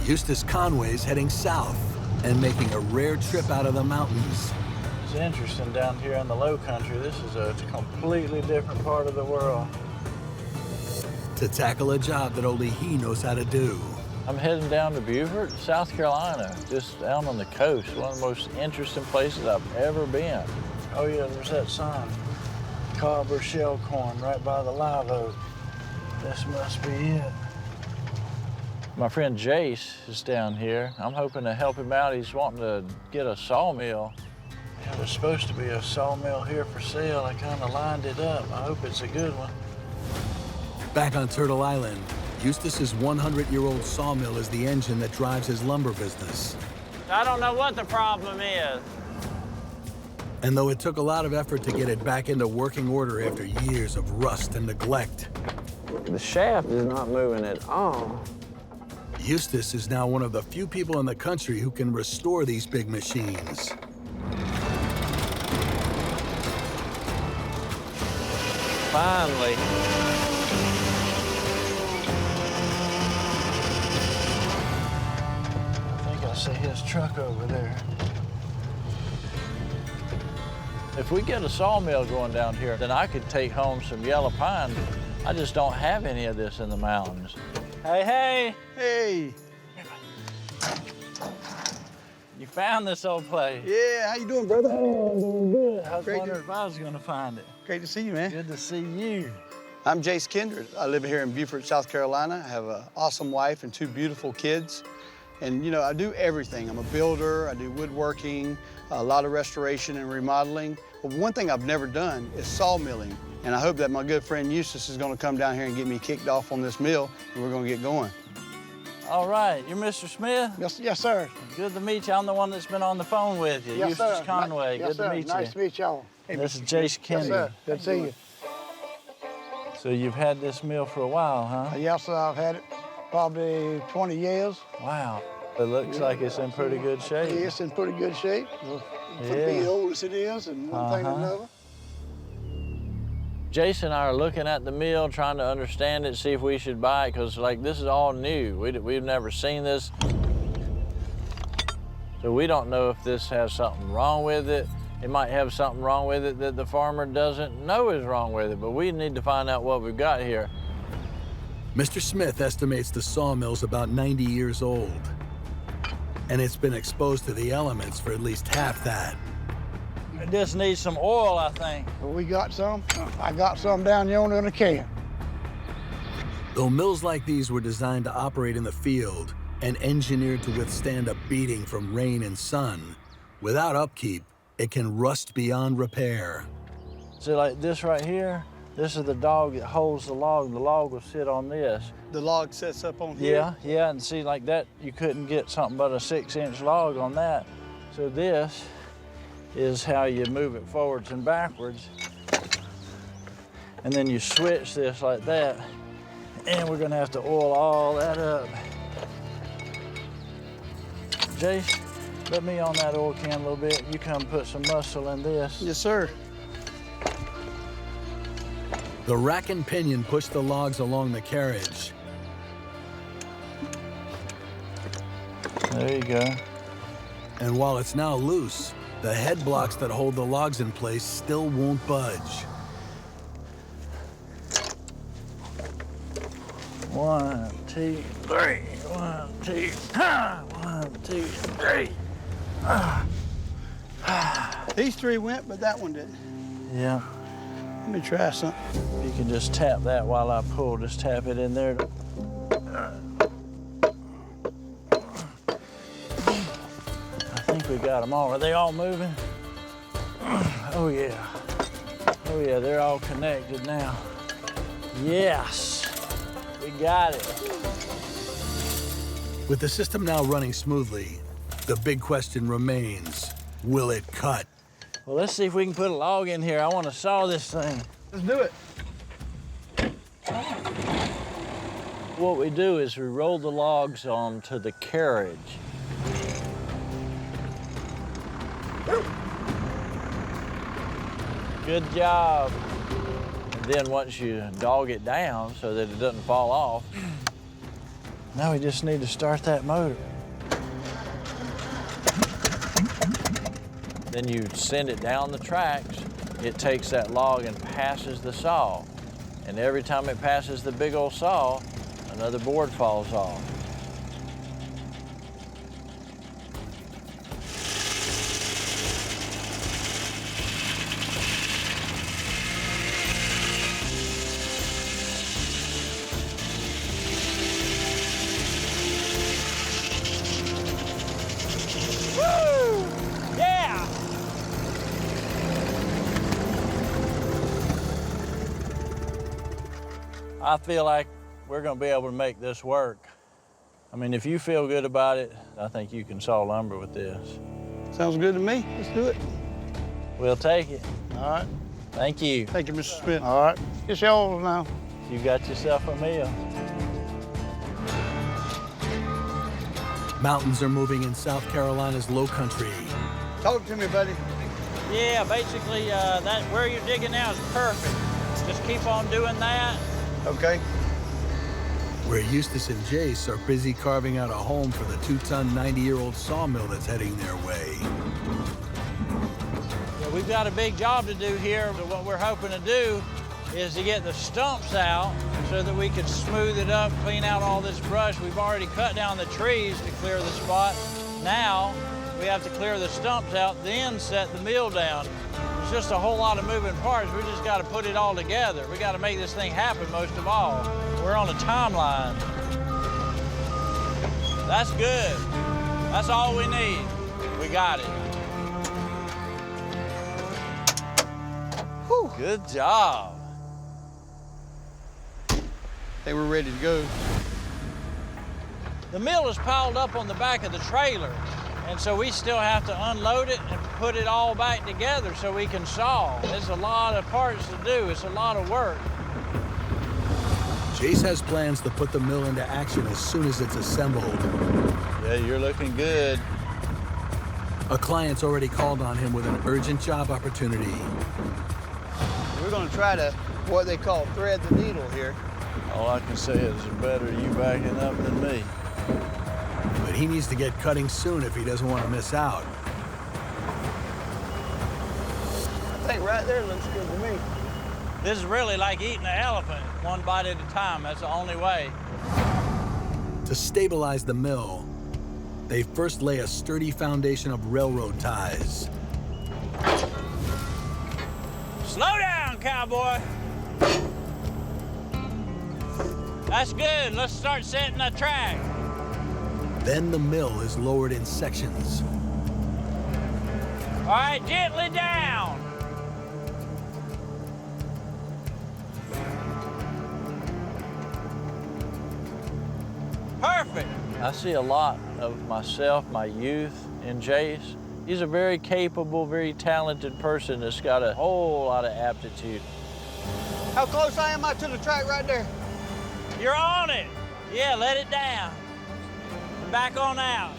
Eustace Conway's heading south and making a rare trip out of the mountains. It's interesting down here in the low country. This is a completely different part of the world. To tackle a job that only he knows how to do. I'm heading down to Beaufort, South Carolina, just down on the coast. One of the most interesting places I've ever been. Oh yeah, there's that sign. Cob or shell corn right by the live oak. This must be it. My friend Jase is down here. I'm hoping to help him out. He's wanting to get a sawmill. Yeah, there's supposed to be a sawmill here for sale. I kind of lined it up. I hope it's a good one. Back on Turtle Island, Eustace's 100-year-old sawmill is the engine that drives his lumber business. I don't know what the problem is. And though it took a lot of effort to get it back into working order after years of rust and neglect, The shaft is not moving at all. Eustace is now one of the few people in the country who can restore these big machines. Finally. I think I see his truck over there. If we get a sawmill going down here, then I could take home some yellow pine. I just don't have any of this in the mountains. Hey, hey! Hey. You found this old place. Yeah, how you doing, brother? Oh, I'm doing good. I was Great wondering if I was gonna find it. Great to see you, man. Good to see you. I'm Jase Kindred. I live here in Beaufort, South Carolina. I have an awesome wife and two beautiful kids. And, you know, I do everything. I'm a builder, I do woodworking, a lot of restoration and remodeling. But one thing I've never done is sawmilling. And I hope that my good friend Eustace is gonna come down here and get me kicked off on this mill, and we're gonna get going. All right, you're Mr. Smith? Yes, sir. Good to meet you. I'm the one that's been on the phone with you. Yes, Eustace sir. Conway, Yes, good sir. to meet you. Nice to meet y'all. This is Jase Kennedy. Yes, sir. Good to see you. So you've had this mill for a while, huh? Yes, sir. I've had it probably 20 years. Wow. It looks like it's in pretty good shape. It's in pretty good shape. For being as old as it is, and one thing and another. Jason and I are looking at the mill, trying to understand it, see if we should buy it, because like this is all new. We've never seen this. So we don't know if this has something wrong with it. It might have something wrong with it that the farmer doesn't know is wrong with it, but we need to find out what we've got here. Mr. Smith estimates the sawmill's about 90 years old, and it's been exposed to the elements for at least half that. It just needs some oil, I think. Well, we got some. I got some down yonder in a can. Though mills like these were designed to operate in the field and engineered to withstand a beating from rain and sun, without upkeep, it can rust beyond repair. See, like this right here, this is the dog that holds the log. The log will sit on this. The log sets up on here? Yeah, and see, like that, you couldn't get something but a 6-inch log on that. So this is how you move it forwards and backwards. And then you switch this like that, and we're gonna have to oil all that up. Jase, let me on that oil can a little bit. You come put some muscle in this. Yes, sir. The rack and pinion push the logs along the carriage. There you go. And while it's now loose, the head blocks that hold the logs in place still won't budge. 1, 2, 3. 1, 2, 1, 2, 3. These three went, but that one didn't. Yeah. Let me try something. You can just tap that while I pull. Just tap it in there. I think we got them all. Are they all moving? Oh, yeah. Oh, yeah, they're all connected now. Yes, we got it. With the system now running smoothly, the big question remains, will it cut? Well, let's see if we can put a log in here. I want to saw this thing. Let's do it. What we do is we roll the logs onto the carriage. Good job. And then once you dog it down so that it doesn't fall off, Now we just need to start that motor. Then you send it down the tracks. It takes that log and passes the saw. And every time it passes the big old saw, another board falls off. I feel like we're gonna be able to make this work. I mean, if you feel good about it, I think you can saw lumber with this. Sounds good to me. Let's do it. We'll take it. All right. Thank you. Thank you, Mr. Smith. All right, it's yours now. You got yourself a meal. Mountains are moving in South Carolina's low country. Talk to me, buddy. Yeah, basically, that where you're digging now is perfect. Just keep on doing that. Okay. Where Eustace and Jase are busy carving out a home for the 2-ton, 90-year-old sawmill that's heading their way. Yeah, we've got a big job to do here, but what we're hoping to do is to get the stumps out so that we can smooth it up, clean out all this brush. We've already cut down the trees to clear the spot. Now, we have to clear the stumps out, then set the mill down. It's just a whole lot of moving parts. We just got to put it all together. We got to make this thing happen most of all. We're on a timeline. That's good. That's all we need. We got it. Whew. Good job. They were ready to go. The mill is piled up on the back of the trailer, and so we still have to unload it and put it all back together so we can saw. There's a lot of parts to do. It's a lot of work. Jase has plans to put the mill into action as soon as it's assembled. Yeah, you're looking good. A client's already called on him with an urgent job opportunity. We're going to try to, what they call, thread the needle here. All I can say is it's better you backing up than me. But he needs to get cutting soon if he doesn't want to miss out. I think right there looks good to me. This is really like eating an elephant, one bite at a time. That's the only way. To stabilize the mill, they first lay a sturdy foundation of railroad ties. Slow down, cowboy. That's good. Let's start setting the track. Then the mill is lowered in sections. All right, gently down. Perfect. I see a lot of myself, my youth, in Jase. He's a very capable, very talented person that's got a whole lot of aptitude. How close am I to the track right there? You're on it. Yeah, let it down. And back on out.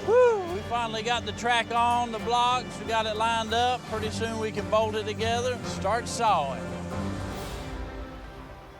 Woo, we finally got the track on, the blocks. We got it lined up. Pretty soon we can bolt it together and start sawing.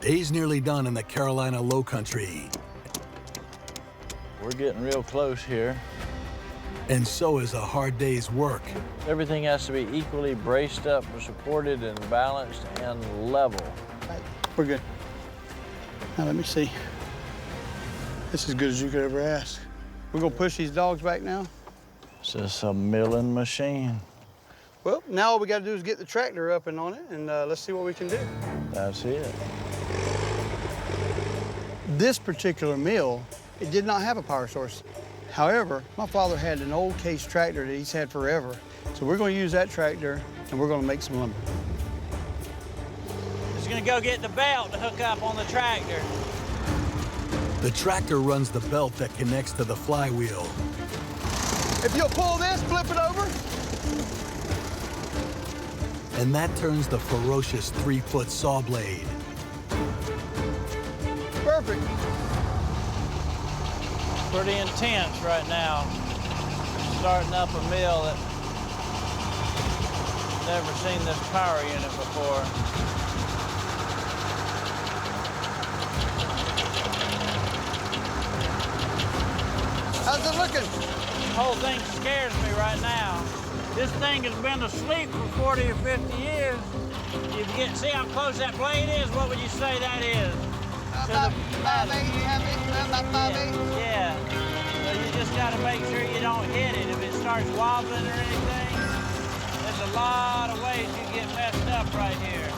Day's nearly done in the Carolina Low Country. We're getting real close here. And so is a hard day's work. Everything has to be equally braced up, supported and balanced and level. Right, we're good. Now let me see. This is as good as you could ever ask. We're gonna push these dogs back now. It's just a milling machine. Well, now all we gotta do is get the tractor up and on it, and let's see what we can do. That's it. This particular mill, it did not have a power source. However, my father had an old case tractor that he's had forever. So we're gonna use that tractor and we're gonna make some lumber. Just gonna go get the belt to hook up on the tractor. The tractor runs the belt that connects to the flywheel. If you'll pull this, flip it over. And that turns the ferocious 3-foot saw blade. Perfect. Pretty intense right now. Starting up a mill that never seen this power unit before. How's it looking? The whole thing scares me right now. This thing has been asleep for 40 or 50 years. See how close that blade is? What would you say that is? About 5'8", about 5'8". Yeah. So you just got to make sure you don't hit it. If it starts wobbling or anything, there's a lot of ways you get messed up right here.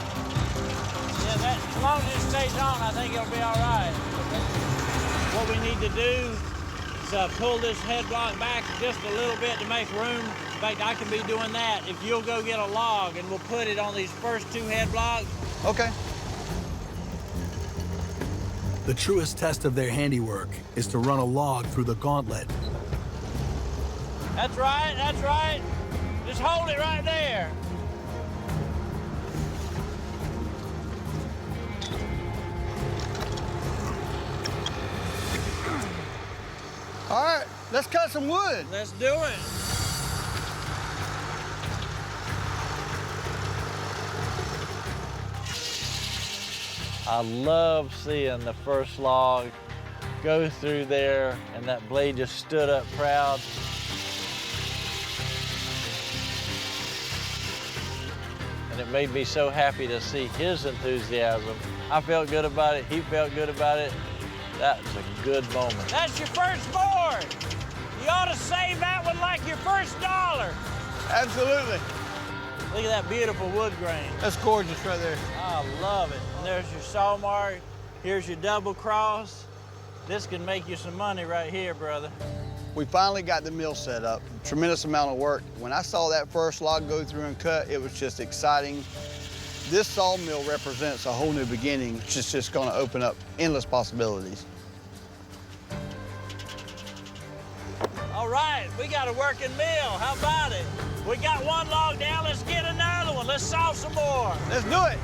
Yeah, as long as it stays on, I think it'll be all right. What we need to do is pull this head block back just a little bit to make room. In fact, I can be doing that if you'll go get a log and we'll put it on these first 2 head blocks. Okay. The truest test of their handiwork is to run a log through the gauntlet. That's right, that's right. Just hold it right there. All right, let's cut some wood. Let's do it. I love seeing the first log go through there and that blade just stood up proud. And it made me so happy to see his enthusiasm. I felt good about it, he felt good about it. That was a good moment. That's your first board. You ought to save that one like your first dollar. Absolutely. Look at that beautiful wood grain. That's gorgeous right there. I love it. And there's your saw mark. Here's your double cross. This can make you some money right here, brother. We finally got the mill set up. Tremendous amount of work. When I saw that first log go through and cut, it was just exciting. This sawmill represents a whole new beginning. It's just going to open up endless possibilities. All right, we got a working mill. How about it? We got one log down, let's get another one. Let's saw some more. Let's do it.